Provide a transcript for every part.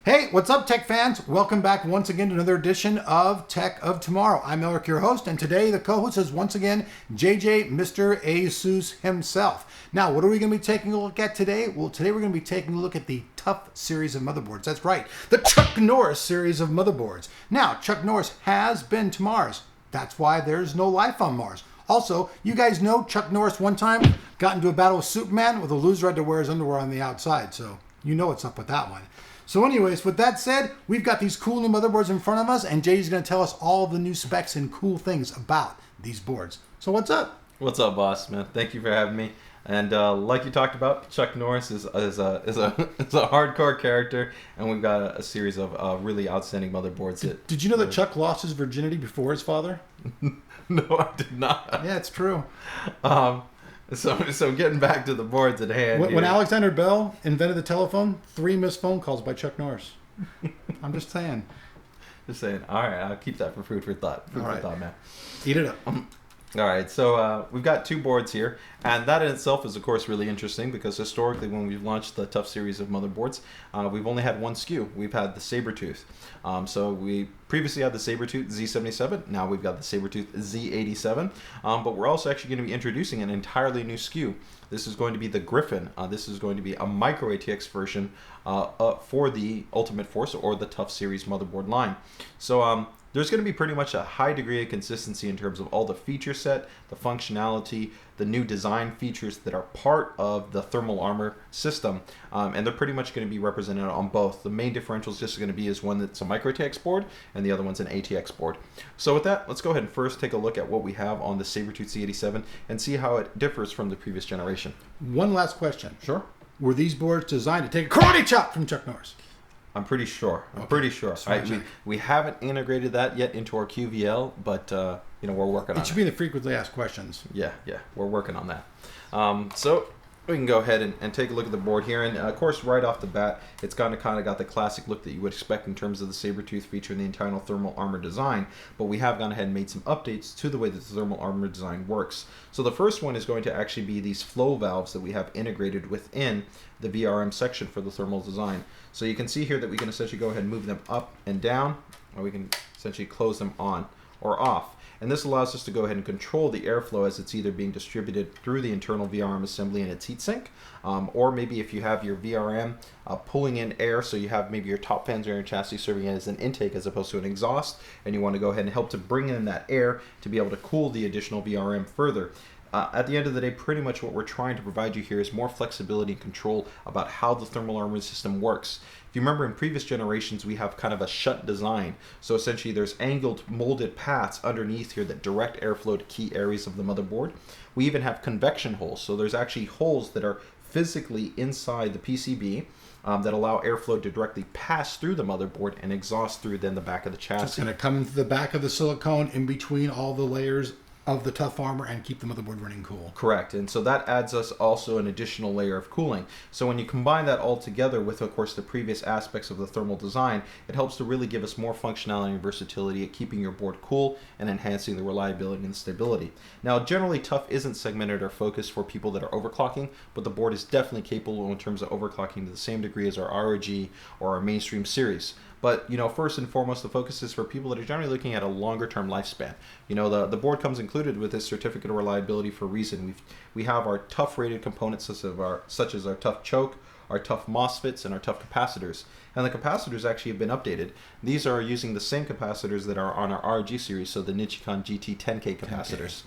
Hey, what's up, tech fans? Welcome back once again to another edition of Tech of Tomorrow. I'm Eric, your host, and today the co-host is once again JJ, Mr. ASUS himself. Now, what are we going to be taking a look at today? Well, today we're going to be taking a look at the TUF series of motherboards. That's right, the Chuck Norris series of motherboards. Now, Chuck Norris has been to Mars. That's why there's no life on Mars. Also, you guys know Chuck Norris one time got into a battle with Superman with a loser had to wear his underwear on the outside, so you know what's up with that one. So anyways, with that said, we've got these cool new motherboards in front of us, and Jay's going to tell us all the new specs and cool things about these boards. So what's up? What's up, boss, man? Thank you for having me. And like you talked about, Chuck Norris is a hardcore character, and we've got a series of really outstanding motherboards. Did you know that Chuck lost his virginity before his father? No, I did not. Yeah, it's true. So getting back to the boards at hand. When Alexander Bell invented the telephone, 3 missed phone calls by Chuck Norris. I'm just saying. Just saying. All right, I'll keep that for food for thought. Food for thought, man. Eat it up. All right, so we've got 2 boards here, and that in itself is, of course, really interesting because historically when we've launched the TUF series of motherboards, we've only had one SKU. We've had the SABERTOOTH. So we previously had the SABERTOOTH Z87. Now we've got the SABERTOOTH Z87, but we're also actually going to be introducing an entirely new SKU. This is going to be the GRYPHON. This is going to be a micro ATX version for the Ultimate Force or the TUF series motherboard line. So there's going to be pretty much a high degree of consistency in terms of all the feature set, the functionality, the new design features that are part of the thermal armor system, and they're pretty much going to be represented on both. The main differential is just going to be one that's a micro ATX board and the other one's an ATX board. So with that, let's go ahead and first take a look at what we have on the SABERTOOTH Z87 and see how it differs from the previous generation. One last question. Sure. Were these boards designed to take a karate chop from Chuck Norris? I'm pretty sure. Pretty sure. We haven't integrated that yet into our QVL, but we're working on it. It should be in the frequently asked questions. Yeah, we're working on that. So we can go ahead and take a look at the board here, and of course, right off the bat, it's kind of got the classic look that you would expect in terms of the SABERTOOTH feature and the internal thermal armor design. But we have gone ahead and made some updates to the way that the thermal armor design works. So the first one is going to actually be these flow valves that we have integrated within the VRM section for the thermal design. So you can see here that we can essentially go ahead and move them up and down, or we can essentially close them on or off. And this allows us to go ahead and control the airflow as it's either being distributed through the internal VRM assembly and its heatsink, or maybe if you have your VRM pulling in air, so you have maybe your top fans or your chassis serving as an intake as opposed to an exhaust, and you want to go ahead and help to bring in that air to be able to cool the additional VRM further. At the end of the day, pretty much what we're trying to provide you here is more flexibility and control about how the thermal armor system works. If you remember in previous generations, we have kind of a shut design. So essentially there's angled molded paths underneath here that direct airflow to key areas of the motherboard. We even have convection holes. So there's actually holes that are physically inside the PCB that allow airflow to directly pass through the motherboard and exhaust through then the back of the chassis. It's going to come into the back of the silicone in between all the layers of the TUF armor and keep the motherboard running cool. Correct, and so that adds us also an additional layer of cooling. So when you combine that all together with, of course, the previous aspects of the thermal design, it helps to really give us more functionality and versatility at keeping your board cool and enhancing the reliability and stability. Now, generally, TUF isn't segmented or focused for people that are overclocking, but the board is definitely capable in terms of overclocking to the same degree as our ROG or our mainstream series. But, first and foremost, the focus is for people that are generally looking at a longer-term lifespan. The board comes included with this certificate of reliability for a reason. We have our TUF-rated components such as our TUF choke, our TUF MOSFETs, and our TUF capacitors. And the capacitors actually have been updated. These are using the same capacitors that are on our ROG series, so the Nichicon GT 10K capacitors.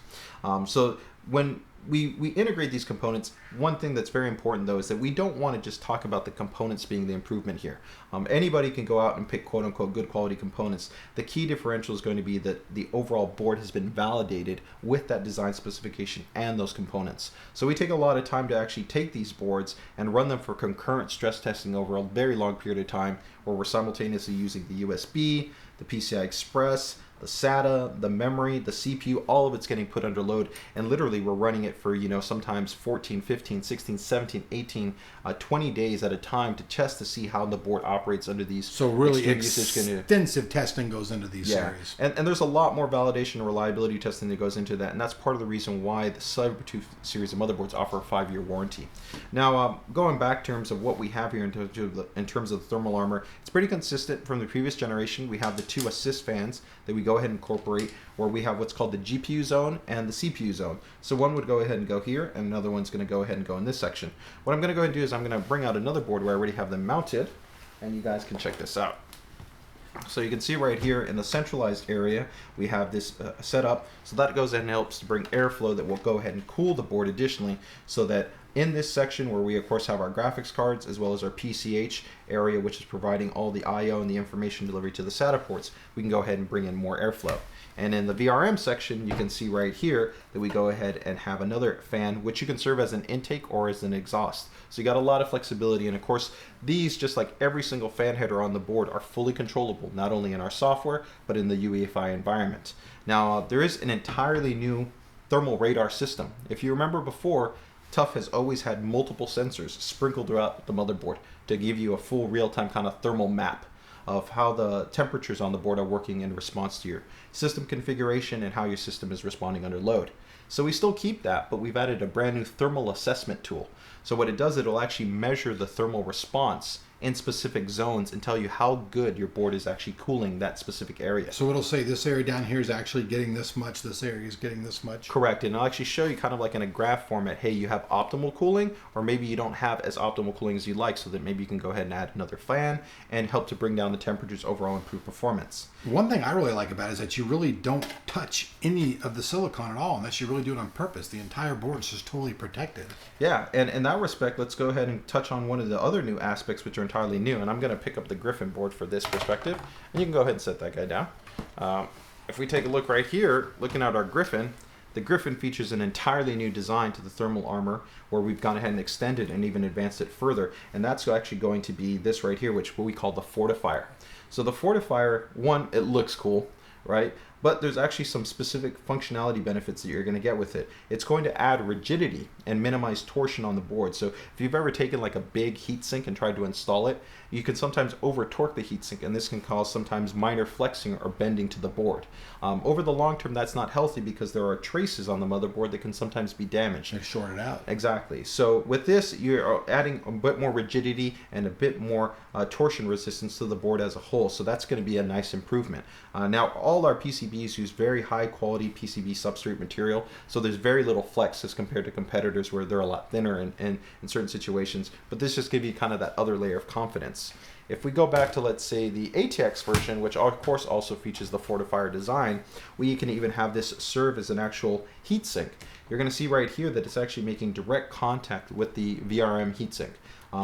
So when we integrate these components, one thing that's very important though is that we don't want to just talk about the components being the improvement here. Anybody can go out and pick quote unquote good quality components. The key differential is going to be that the overall board has been validated with that design specification and those components. So we take a lot of time to actually take these boards and run them for concurrent stress testing over a very long period of time, where we're simultaneously using the USB, the PCI Express, the SATA, the memory, the CPU, all of it's getting put under load. And literally we're running it for, sometimes 14, 15, 16, 17, 18, 20 days at a time to test to see how the board operates under these. So really extensive testing goes into these series. And there's a lot more validation and reliability testing that goes into that. And that's part of the reason why the SABERTOOTH series of motherboards offer a 5-year warranty. Now, going back in terms of what we have here in terms of the thermal armor, it's pretty consistent from the previous generation. We have the 2 assist fans that we go ahead and incorporate, where we have what's called the GPU zone and the CPU zone. So one would go ahead and go here, and another one's going to go ahead and go in this section. What I'm going to go ahead and do is I'm going to bring out another board where I already have them mounted, and you guys can check this out. So you can see right here in the centralized area, we have this set up. So that goes ahead and helps to bring airflow that will go ahead and cool the board additionally, so that in this section where we of course have our graphics cards as well as our PCH area, which is providing all the I/O and the information delivery to the SATA ports, we can go ahead and bring in more airflow. And in the VRM section, you can see right here that we go ahead and have another fan, which you can serve as an intake or as an exhaust. So you got a lot of flexibility. And of course, these, just like every single fan header on the board, are fully controllable, not only in our software, but in the UEFI environment. Now, there is an entirely new thermal radar system. If you remember before, TUF has always had multiple sensors sprinkled throughout the motherboard to give you a full real-time kind of thermal map of how the temperatures on the board are working in response to your system configuration and how your system is responding under load. So we still keep that, but we've added a brand new thermal assessment tool. So what it does, it'll actually measure the thermal response in specific zones and tell you how good your board is actually cooling that specific area. So it'll say this area down here is actually getting this much, this area is getting this much. Correct, and it'll actually show you kind of like in a graph format, hey, you have optimal cooling, or maybe you don't have as optimal cooling as you like, so that maybe you can go ahead and add another fan and help to bring down the temperatures, overall improve performance. One thing I really like about it is that you really don't touch any of the silicon at all unless you really do it on purpose. The entire board is just totally protected. Yeah, and in that respect, let's go ahead and touch on one of the other new aspects which are entirely new, and I'm going to pick up the GRYPHON board for this perspective, and you can go ahead and set that guy down. If we take a look right here, looking at our GRYPHON, the GRYPHON features an entirely new design to the thermal armor, where we've gone ahead and extended and even advanced it further, and that's actually going to be this right here, which what we call the fortifier. So the fortifier, one, it looks cool, right? But there's actually some specific functionality benefits that you're going to get with it. It's going to add rigidity and minimize torsion on the board. So if you've ever taken like a big heatsink and tried to install it, you can sometimes over torque the heatsink, and this can cause sometimes minor flexing or bending to the board. Over the long term, that's not healthy because there are traces on the motherboard that can sometimes be damaged. They short it out. Exactly. So with this, you're adding a bit more rigidity and a bit more torsion resistance to the board as a whole. So that's going to be a nice improvement. Now, all our PCBs use very high quality PCB substrate material, so there's very little flex as compared to competitors where they're a lot thinner in certain situations. But this just gives you kind of that other layer of confidence. If we go back to, let's say, the ATX version, which of course also features the fortifier design, we can even have this serve as an actual heatsink. You're going to see right here that it's actually making direct contact with the VRM heatsink.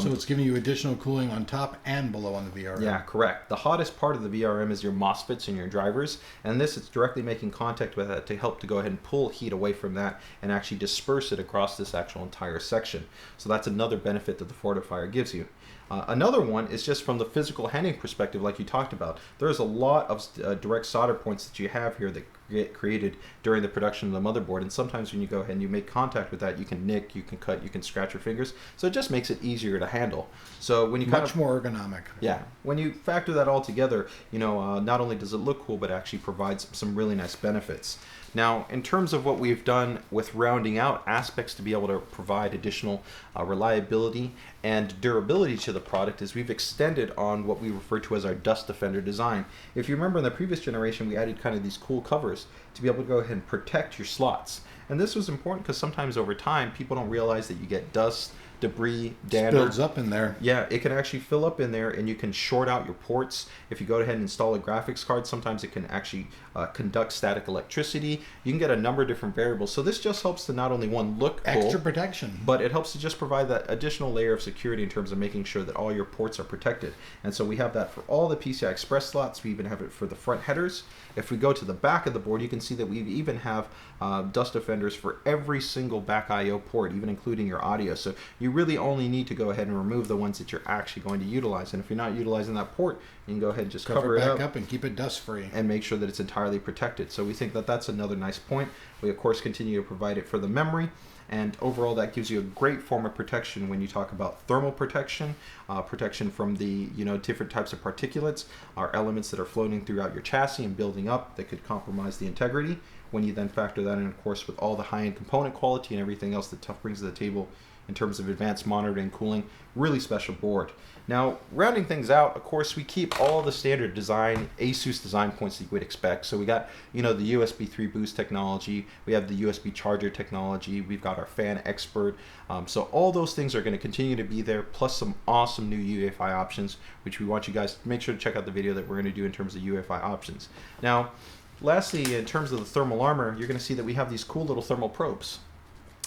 So it's giving you additional cooling on top and below on the VRM. Yeah, correct. The hottest part of the VRM is your MOSFETs and your drivers, and this is directly making contact with that to help to go ahead and pull heat away from that and actually disperse it across this actual entire section. So that's another benefit that the fortifier gives you. Another one is just from the physical handling perspective, like you talked about. There's a lot of direct solder points that you have here that get created during the production of the motherboard, and sometimes when you go ahead and you make contact with that, you can nick, you can cut, you can scratch your fingers, so it just makes it easier to handle. So when you much more ergonomic. Yeah, when you factor that all together, not only does it look cool, but actually provides some really nice benefits. Now, in terms of what we've done with rounding out aspects to be able to provide additional reliability and durability to the product, is we've extended on what we refer to as our dust defender design. If you remember in the previous generation, we added kind of these cool covers to be able to go ahead and protect your slots. And this was important because sometimes over time, people don't realize that you get dust, debris, dander. Builds up in there. Yeah, it can actually fill up in there, and you can short out your ports. If you go ahead and install a graphics card, sometimes it can actually conduct static electricity. You can get a number of different variables. So this just helps to not only look cool, extra protection, but it helps to just provide that additional layer of security in terms of making sure that all your ports are protected. And so we have that for all the PCI Express slots. We even have it for the front headers. If we go to the back of the board, you can see that we even have dust defenders for every single back I/O port, even including your audio. So you you really only need to go ahead and remove the ones that you're actually going to utilize. And if you're not utilizing that port, you can go ahead and just cover it back up and keep it dust free and make sure that it's entirely protected. So we think that that's another nice point. We of course continue to provide it for the memory, and overall that gives you a great form of protection when you talk about thermal protection, protection from the different types of particulates or elements that are floating throughout your chassis and building up that could compromise the integrity. When you then factor that in, of course, with all the high-end component quality and everything else that TUF brings to the table in terms of advanced monitoring and cooling, really special board. Now, rounding things out, of course, we keep all the standard design, ASUS design points that you would expect. So we got, the USB 3 boost technology, we have the USB charger technology, we've got our fan expert. So all those things are going to continue to be there, plus some awesome new UEFI options, which we want you guys to make sure to check out the video that we're going to do in terms of UEFI options. Now, lastly, in terms of the thermal armor, you're going to see that we have these cool little thermal probes.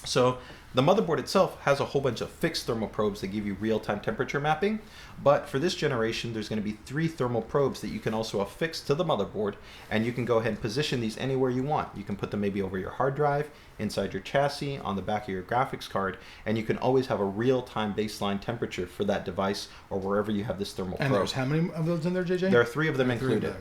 So the motherboard itself has a whole bunch of fixed thermal probes that give you real-time temperature mapping, but for this generation there's going to be 3 thermal probes that you can also affix to the motherboard, and you can go ahead and position these anywhere you want. You can put them maybe over your hard drive, inside your chassis, on the back of your graphics card, and you can always have a real-time baseline temperature for that device or wherever you have this thermal probe. And there's how many of those in there, JJ? There are 3 of them included.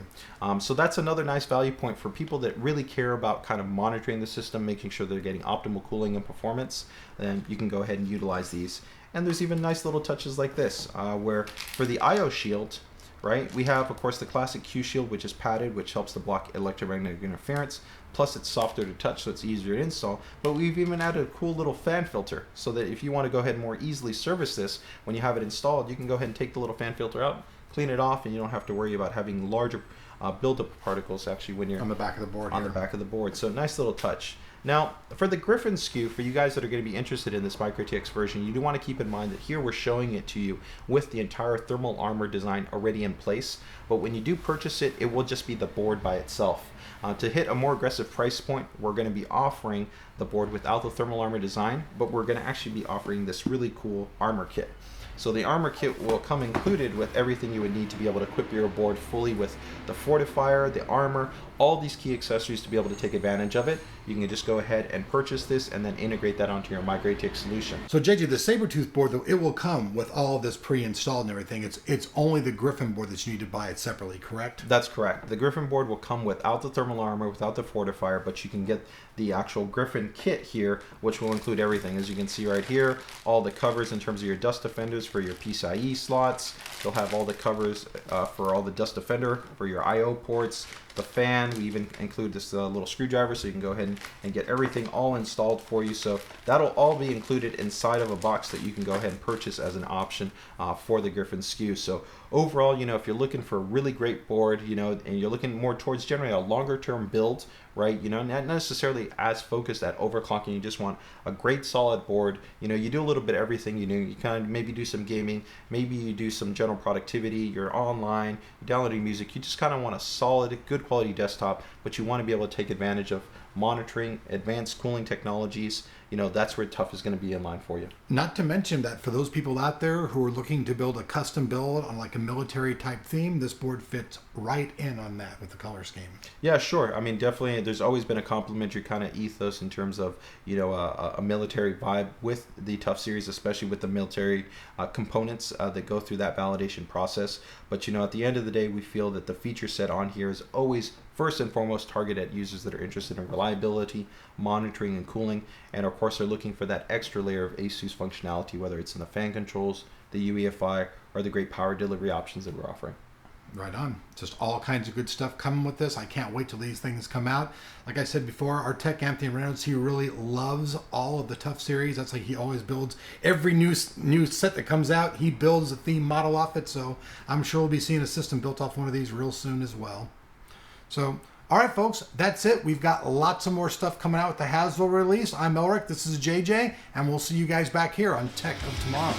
So that's another nice value point for people that really care about kind of monitoring the system, making sure they're getting optimal cooling and performance. Then you can go ahead and utilize these. And there's even nice little touches like this, where for the IO shield, right, we have, of course, the classic Q shield, which is padded, which helps to block electromagnetic interference. Plus, it's softer to touch, so it's easier to install. But we've even added a cool little fan filter, so that if you want to go ahead and more easily service this, when you have it installed, you can go ahead and take the little fan filter out, clean it off, and you don't have to worry about having larger buildup of particles actually when you're on the back of the board. On the back of the board. So nice little touch. Now, for the GRYPHON SKU, for you guys that are going to be interested in this MicroTX version, you do want to keep in mind that here we're showing it to you with the entire thermal armor design already in place. But when you do purchase it, it will just be the board by itself. To hit a more aggressive price point, we're going to be offering the board without the thermal armor design, but we're going to actually be offering this really cool armor kit. So the armor kit will come included with everything you would need to be able to equip your board fully with the fortifier, the armor, all these key accessories to be able to take advantage of it. You can just go ahead and purchase this and then integrate that onto your MicroTX solution. So JJ, the SABERTOOTH board, though, it will come with all of this pre-installed and everything. It's only the GRYPHON board that you need to buy it separately, correct? That's correct. The GRYPHON board will come without the thermal armor, without the fortifier, but you can get the actual GRYPHON kit here, which will include everything. As you can see right here, all the covers in terms of your dust defenders for your PCIe slots. You'll have all the covers for all the dust defender for your IO ports. The fan, we even include this little screwdriver, so you can go ahead and get everything all installed for you. So that'll all be included inside of a box that you can go ahead and purchase as an option for the GRYPHON SKU. So overall, if you're looking for a really great board, and you're looking more towards generally a longer term build, right? Not necessarily as focused at overclocking. You just want a great solid board. You do a little bit of everything. You kind of maybe do some gaming, maybe you do some general productivity. You're online, you're downloading music. You just kind of want a solid, good quality desktop, but you want to be able to take advantage of monitoring, advanced cooling technologies. That's where TUF is going to be in line for you. Not to mention that for those people out there who are looking to build a custom build on like a military type theme, this board fits right in on that with the color scheme. Yeah, sure. I mean, definitely there's always been a complementary kind of ethos in terms of, a military vibe with the TUF series, especially with the military components that go through that validation process. But, at the end of the day, we feel that the feature set on here is always first and foremost targeted at users that are interested in reliability, monitoring, and cooling, and of course are looking for that extra layer of ASUS functionality, whether it's in the fan controls, the UEFI, or the great power delivery options that we're offering. Right on. Just all kinds of good stuff coming with this. I can't wait till these things come out. Like I said before, our tech, Anthony Reynolds, he really loves all of the TUF series. That's like he always builds every new set that comes out. He builds a theme model off it. So I'm sure we'll be seeing a system built off one of these real soon as well. So, all right, folks, that's it. We've got lots of more stuff coming out with the Haswell release. I'm Elric. This is JJ, and we'll see you guys back here on Tech of Tomorrow.